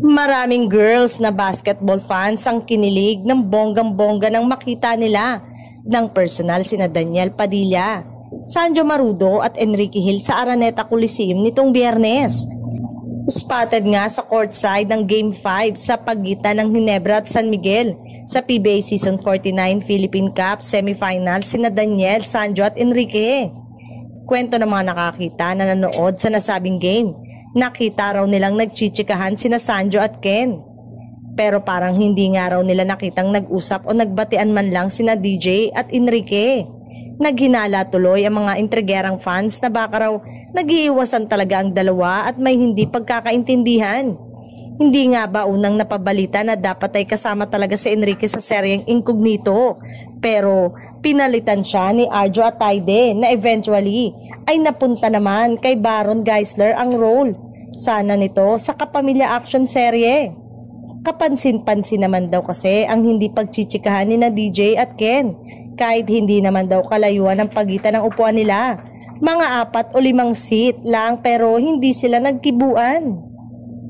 Maraming girls na basketball fans ang kinilig ng bonggang-bongga nang makita nila ng personal sina Daniel Padilla, Sanjo Marudo at Enrique Hill sa Araneta Coliseum nitong Biyernes. Spotted nga sa courtside ng Game 5 sa pagitan ng Ginebra at San Miguel sa PBA Season 49 Philippine Cup semifinal sina Daniel, Sanjo at Enrique. Kwento ng mga nakakita na nanood sa nasabing game, nakita raw nilang nagchichikahan sina Sanjo at Ken. Pero parang hindi nga raw nila nakitang nag-usap o nagbatian man lang sina DJ at Enrique. Naghinala tuloy ang mga intrigerang fans na baka raw nag-iiwasan talaga ang dalawa at may hindi pagkakaintindihan. Hindi nga ba unang napabalita na dapat ay kasama talaga si Enrique sa seryeng Incognito, pero pinalitan siya ni Arjo Atayde na eventually ay napunta naman kay Baron Geisler ang role sana nito sa Kapamilya action serye. Kapansin-pansin naman daw kasi ang hindi pagchichikahan ni na DJ at Ken, kahit hindi naman daw kalayuan ang pagitan ng upuan nila. Mga 4 o 5 seat lang pero hindi sila nagkibuan.